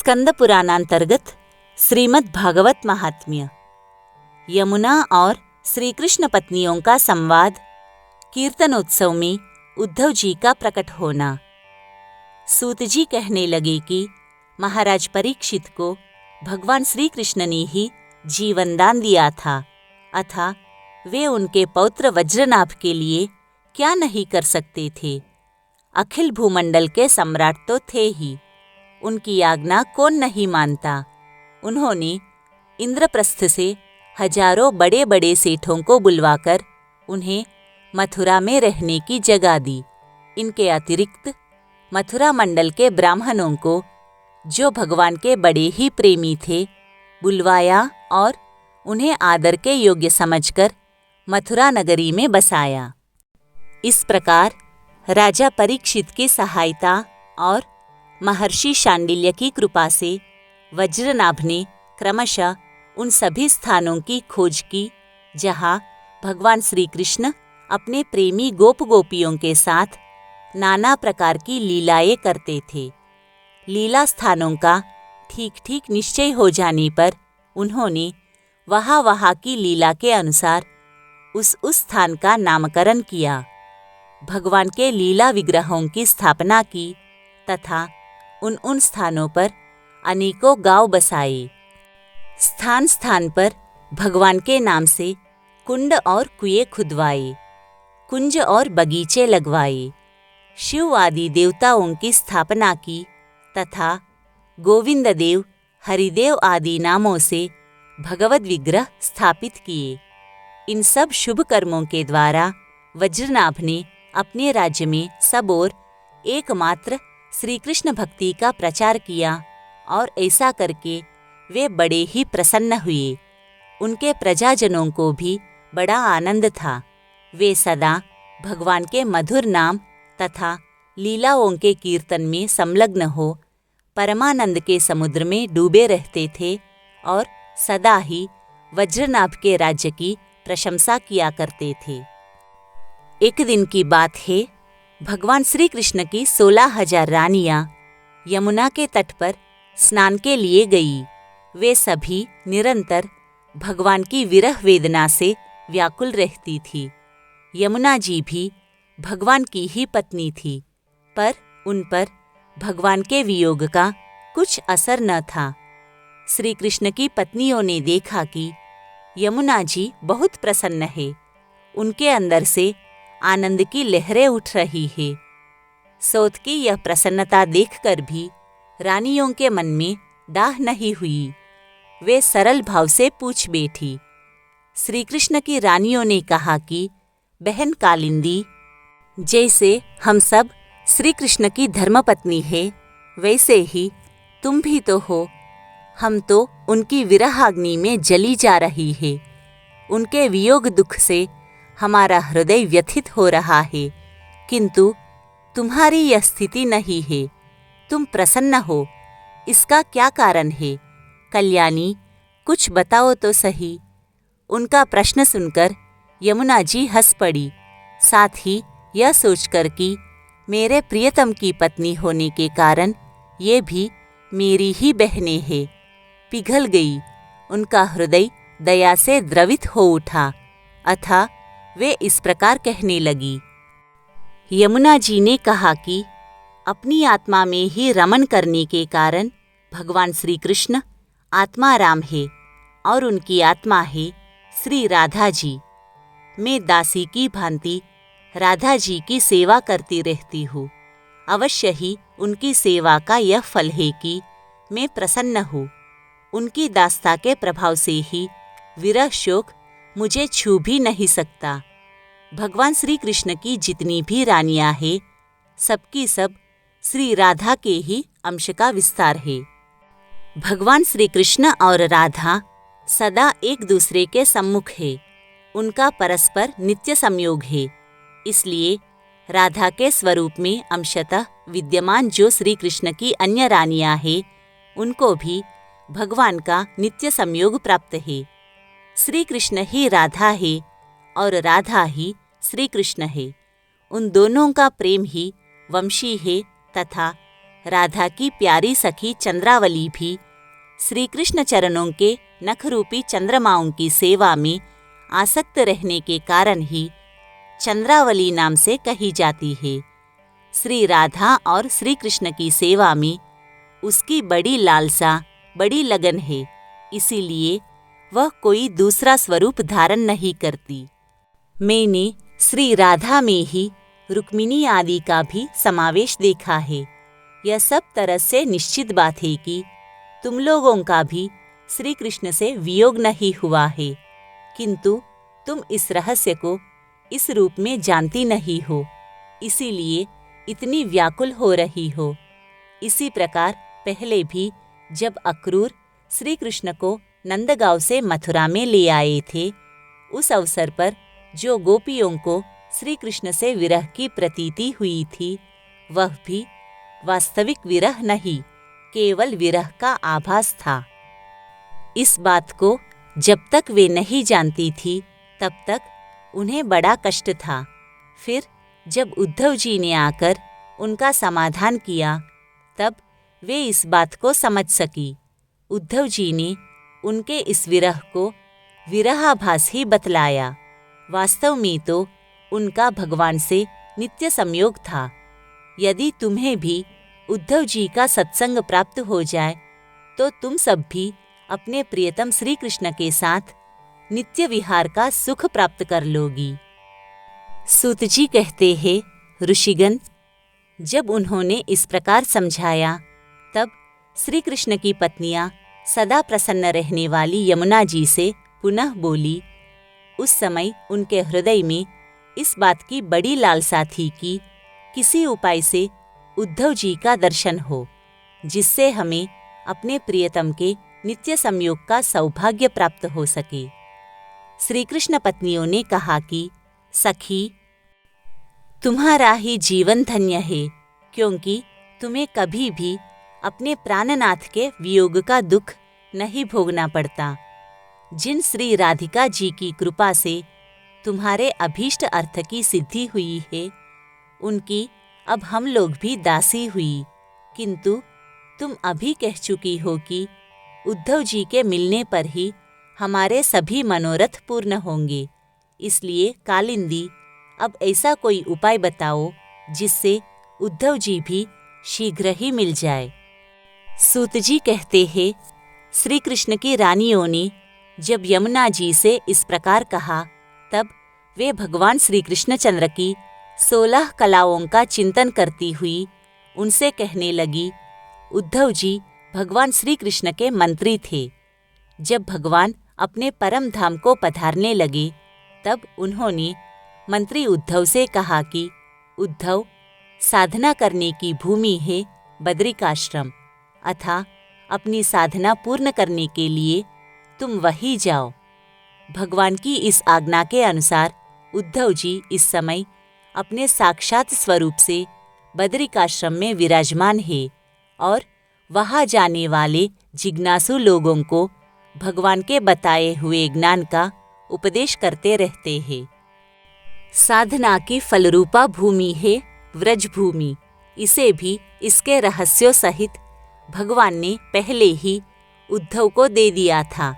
स्कंद पुराणांतर्गत श्रीमद् भागवत महात्म्य। यमुना और श्री कृष्ण पत्नियों का संवाद। कीर्तनोत्सव में उद्धव जी का प्रकट होना। सूत जी कहने लगे कि महाराज परीक्षित को भगवान श्री कृष्ण ने ही जीवन दान दिया था, अतः वे उनके पौत्र वज्रनाभ के लिए क्या नहीं कर सकते थे। अखिल भूमंडल के सम्राट तो थे ही, उनकी आज्ञा कौन नहीं मानता। उन्होंने इंद्रप्रस्थ से हजारों बड़े बड़े सेठों को बुलवाकर उन्हें मथुरा में रहने की जगह दी। इनके अतिरिक्त मथुरा मंडल के ब्राह्मणों को, जो भगवान के बड़े ही प्रेमी थे, बुलवाया और उन्हें आदर के योग्य समझकर मथुरा नगरी में बसाया। इस प्रकार राजा परीक्षित की सहायता और महर्षि शांडिल्य की कृपा से वज्रनाभ ने क्रमशः उन सभी स्थानों की खोज की जहाँ भगवान श्री कृष्ण अपने प्रेमी गोप गोपियों के साथ नाना प्रकार की लीलाएं करते थे। लीला स्थानों का ठीक ठीक निश्चय हो जाने पर उन्होंने वहाँ की लीला के अनुसार उस स्थान का नामकरण किया, भगवान के लीला विग्रहों की स्थापना की तथा उन स्थानों पर अनेकों गांव बसाए। स्थान स्थान पर भगवान के नाम से कुंड और कुएं खुदवाए, कुंज और बगीचे लगवाए। शिव आदि देवताओं की स्थापना की तथा गोविंद देव, हरिदेव आदि नामों से भगवद विग्रह स्थापित किए। इन सब शुभ कर्मों के द्वारा वज्रनाभ ने अपने राज्य में सब ओर एकमात्र श्री कृष्ण भक्ति का प्रचार किया और ऐसा करके वे बड़े ही प्रसन्न हुए। उनके प्रजाजनों को भी बड़ा आनंद था। वे सदा भगवान के मधुर नाम तथा लीलाओं के कीर्तन में संलग्न हो परमानंद के समुद्र में डूबे रहते थे और सदा ही वज्रनाभ के राज्य की प्रशंसा किया करते थे। एक दिन की बात है, भगवान श्री कृष्ण की 16,000 रानियां यमुना के तट पर स्नान के लिए गई। वे सभी निरंतर भगवान की विरह वेदना से व्याकुल रहती थी। यमुना जी भी भगवान की ही पत्नी थी, पर उन पर भगवान के वियोग का कुछ असर न था। श्री कृष्ण की पत्नियों ने देखा कि यमुना जी बहुत प्रसन्न है, उनके अंदर से आनंद की लहरें उठ रही है। सोत की यह प्रसन्नता देखकर भी रानियों के मन में डाह नहीं हुई। वे सरल भाव से पूछ बैठी। श्री कृष्ण की रानियों ने कहा कि बहन कालिंदी, जैसे हम सब श्री कृष्ण की धर्मपत्नी है, वैसे ही तुम भी तो हो। हम तो उनकी विरहाग्नि में जली जा रही है। उनके वियोग दुख से हमारा हृदय व्यथित हो रहा है, किंतु तुम्हारी यह स्थिति नहीं है। तुम प्रसन्न हो, इसका क्या कारण है? कल्याणी, कुछ बताओ तो सही। उनका प्रश्न सुनकर यमुना जी हंस पड़ी, साथ ही यह सोचकर कि मेरे प्रियतम की पत्नी होने के कारण ये भी मेरी ही बहनें हैं, पिघल गई। उनका हृदय दया से द्रवित हो उठा, अतः वे इस प्रकार कहने लगी। यमुना जी ने कहा कि अपनी आत्मा में ही रमन करने के कारण भगवान श्री कृष्ण आत्माराम है और उनकी आत्मा है श्री राधा जी। मैं दासी की भांति राधा जी की सेवा करती रहती हूँ। अवश्य ही उनकी सेवा का यह फल है कि मैं प्रसन्न हूँ। उनकी दास्ता के प्रभाव से ही विरह शोक मुझे छू भी नहीं सकता। भगवान श्री कृष्ण की जितनी भी रानियां हैं, सबकी सब श्री राधा के ही अंश का विस्तार है। भगवान श्री कृष्ण और राधा सदा एक दूसरे के सम्मुख है। उनका परस्पर नित्य संयोग है। इसलिए राधा के स्वरूप में अंशतः विद्यमान जो श्री कृष्ण की अन्य रानियां हैं, उनको भी भगवान का नित्य संयोग प्राप्त है। श्री कृष्ण ही राधा है और राधा ही श्री कृष्ण है। उन दोनों का प्रेम ही वंशी है तथा राधा की प्यारी सखी चंद्रावली भी श्री कृष्ण चरणों के नखरूपी चंद्रमाओं की सेवा में आसक्त रहने के कारण ही चंद्रावली नाम से कही जाती है। श्री राधा और श्री कृष्ण की सेवा में उसकी बड़ी लालसा, बड़ी लगन है, इसीलिए वह कोई दूसरा स्वरूप धारण नहीं करती। मैंने श्री राधा में ही रुक्मिणी आदि का भी समावेश देखा है। यह सब तरह से निश्चित बात है कि तुम लोगों का भी श्री कृष्ण से वियोग नहीं हुआ है, किंतु तुम इस रहस्य को इस रूप में जानती नहीं हो, इसीलिए इतनी व्याकुल हो रही हो। इसी प्रकार पहले भी जब अक्रूर श्री कृष्ण को नंदगांव से मथुरा में ले आए थे, उस अवसर पर जो गोपियों को श्री कृष्ण से विरह की प्रतीति हुई थी, वह भी वास्तविक विरह नहीं, केवल विरह का आभास था। इस बात को जब तक वे नहीं जानती थी, तब तक उन्हें बड़ा कष्ट था। फिर जब उद्धव जी ने आकर उनका समाधान किया, तब वे इस बात को समझ सकी। उद्धव जी ने उनके इस विरह को विरहाभास ही बतलाया। वास्तव में तो उनका भगवान से नित्य संयोग था। यदि तुम्हें भी उद्धव जी का सत्संग प्राप्त हो जाए, तो तुम सब भी अपने प्रियतम श्री कृष्ण के साथ नित्य विहार का सुख प्राप्त कर लोगी। सूत जी कहते हैं, ऋषिगण, जब उन्होंने इस प्रकार समझाया, तब श्री कृष्ण की पत्नियां सदा प्रसन्न रहने वाली यमुना जी से पुनः बोली। उस समय उनके हृदय में इस बात की बड़ी लालसा थी कि किसी उपाय से उद्धव जी का दर्शन हो, जिससे हमें अपने प्रियतम के नित्य संयोग का सौभाग्य प्राप्त हो सके। श्री कृष्ण पत्नियों ने कहा कि सखी, तुम्हारा ही जीवन धन्य है, क्योंकि तुम्हें कभी भी अपने प्राणनाथ के वियोग का दुख नहीं भोगना पड़ता। जिन श्री राधिका जी की कृपा से तुम्हारे अभीष्ट अर्थ की सिद्धि हुई है, उनकी अब हम लोग भी दासी हुई। किंतु तुम अभी कह चुकी हो कि उद्धव जी के मिलने पर ही हमारे सभी मनोरथ पूर्ण होंगे। इसलिए कालिंदी, अब ऐसा कोई उपाय बताओ जिससे उद्धव जी भी शीघ्र ही मिल जाए। सूत जी कहते हैं, श्री कृष्ण की रानियों ने जब यमुना जी से इस प्रकार कहा, तब वे भगवान श्री कृष्णचंद्र की 16 कलाओं का चिंतन करती हुई उनसे कहने लगी, उद्धव जी भगवान श्री कृष्ण के मंत्री थे। जब भगवान अपने परम धाम को पधारने लगे, तब उन्होंने मंत्री उद्धव से कहा कि उद्धव, साधना करने की भूमि है बद्रिकाश्रम, अथा अपनी साधना पूर्ण करने के लिए तुम वहीं जाओ। भगवान की इस आज्ञा के अनुसार उद्धव जी इस समय अपने साक्षात स्वरूप से बद्रिकाश्रम में विराजमान है और वहाँ जाने वाले जिज्ञासु लोगों को भगवान के बताए हुए ज्ञान का उपदेश करते रहते हैं। साधना की फलरूपा भूमि है व्रज भूमि। इसे भी इसके रहस्यों सहित भगवान ने पहले ही उद्धव को दे दिया था,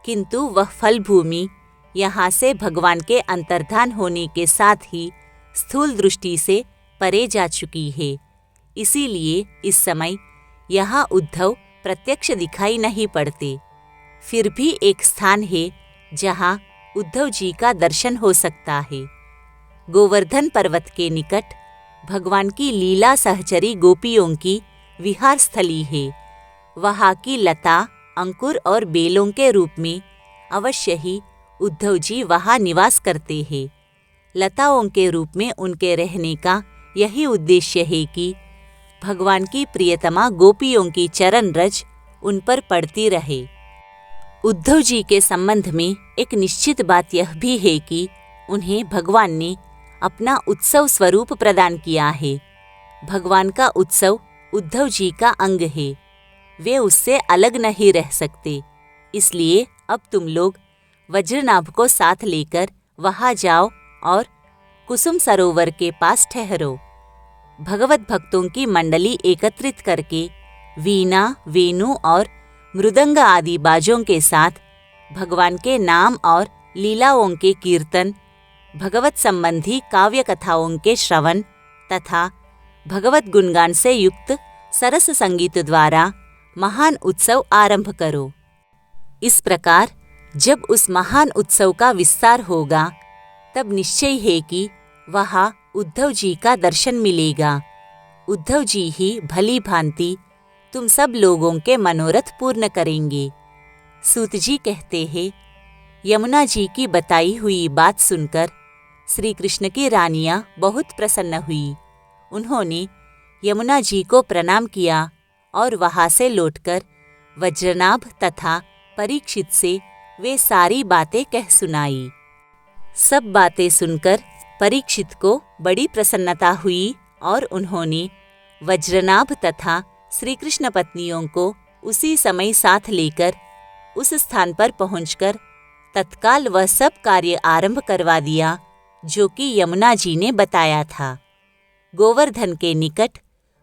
किंतु वह फल भूमि यहाँ से भगवान के अंतर्धान होने के साथ ही स्थूल दृष्टि से परे जा चुकी है। इसीलिए इस समय यहाँ उद्धव प्रत्यक्ष दिखाई नहीं पड़ते। फिर भी एक स्थान है जहाँ उद्धव जी का दर्शन हो सकता है। गोवर्धन पर्वत के निकट भगवान की लीला सहचरी गोपियों की विहार स्थली है। वहाँ की लता, अंकुर और बेलों के रूप में अवश्य ही उद्धव जी वहाँ निवास करते हैं। लताओं के रूप में उनके रहने का यही उद्देश्य है कि भगवान की प्रियतमा गोपियों की चरण रज उन पर पड़ती रहे। उद्धव जी के संबंध में एक निश्चित बात यह भी है कि उन्हें भगवान ने अपना उत्सव स्वरूप प्रदान किया है। भगवान का उत्सव उद्धव जी का अंग है, वे उससे अलग नहीं रह सकते। इसलिए अब तुम लोग वज्रनाभ को साथ लेकर वहाँ जाओ और कुसुम सरोवर के पास ठहरो। भगवत भक्तों की मंडली एकत्रित करके वीणा, वेणु और मृदंग आदि बाजों के साथ भगवान के नाम और लीलाओं के कीर्तन, भगवत संबंधी काव्य कथाओं के श्रवण तथा भगवत गुणगान से युक्त सरस संगीत द्वारा महान उत्सव आरंभ करो। इस प्रकार जब उस महान उत्सव का विस्तार होगा तब निश्चय है कि वहाँ उद्धव जी का दर्शन मिलेगा। उद्धव जी ही भली भांति तुम सब लोगों के मनोरथ पूर्ण करेंगे। सूत जी कहते हैं, यमुना जी की बताई हुई बात सुनकर श्री कृष्ण की रानियां बहुत प्रसन्न हुई। उन्होंने यमुना जी को प्रणाम किया और वहां से लौटकर वज्रनाभ तथा परीक्षित से वे सारी बातें कह सुनाई। सब बातें सुनकर परीक्षित को बड़ी प्रसन्नता हुई और उन्होंने वज्रनाभ तथा श्री कृष्ण पत्नियों को उसी समय साथ लेकर उस स्थान पर पहुंचकर तत्काल वह सब कार्य आरंभ करवा दिया जो कि यमुना जी ने बताया था। गोवर्धन के निकट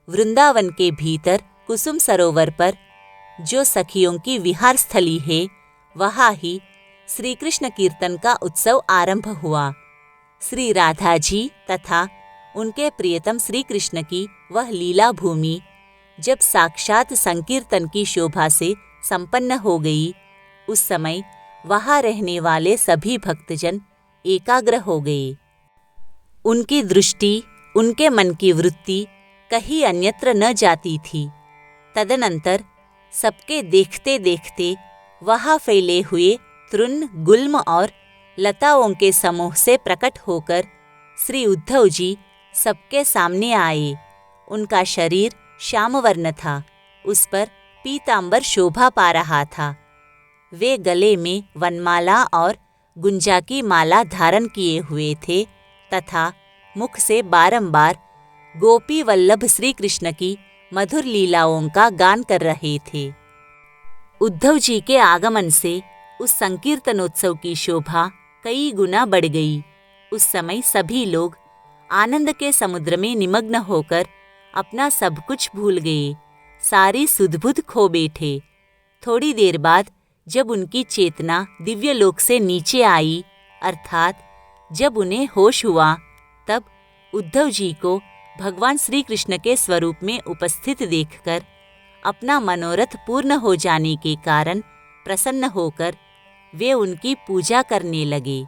वृंदावन के भीतर कुसुम सरोवर पर जो सखियों की विहार स्थली है, वहाँ ही श्री कृष्ण कीर्तन का उत्सव आरंभ हुआ। श्री राधा जी तथा उनके प्रियतम श्री कृष्ण की वह लीला भूमि जब साक्षात संकीर्तन की शोभा से संपन्न हो गई, उस समय वहाँ रहने वाले सभी भक्तजन एकाग्र हो गए। उनकी दृष्टि, उनके मन की वृत्ति कहीं अन्यत्र न जाती थी। तदनंतर सबके देखते देखते वहाँ फैले हुए तृण, गुल्म और लताओं के समूह से प्रकट होकर श्री उद्धव जी सबके सामने आए। उनका शरीर श्यामवर्ण था, उस पर पीतांबर शोभा पा रहा था। वे गले में वनमाला और गुंजा की माला धारण किए हुए थे तथा मुख से बारंबार गोपी वल्लभ श्री कृष्ण की मधुर लीलाओं का गान कर रहे थे। उद्धव जी के आगमन से उस संकीर्तनोत्सव की शोभा कई गुना बढ़ गई। उस समय सभी लोग आनंद के समुद्र में निमग्न होकर अपना सब कुछ भूल गए, सारी सुध-बुध खो बैठे। थोड़ी देर बाद जब उनकी चेतना दिव्य लोक से नीचे आई, अर्थात जब उन्हें होश हुआ, तब उद्धव जी को भगवान श्री कृष्ण के स्वरूप में उपस्थित देखकर अपना मनोरथ पूर्ण हो जाने के कारण प्रसन्न होकर वे उनकी पूजा करने लगे।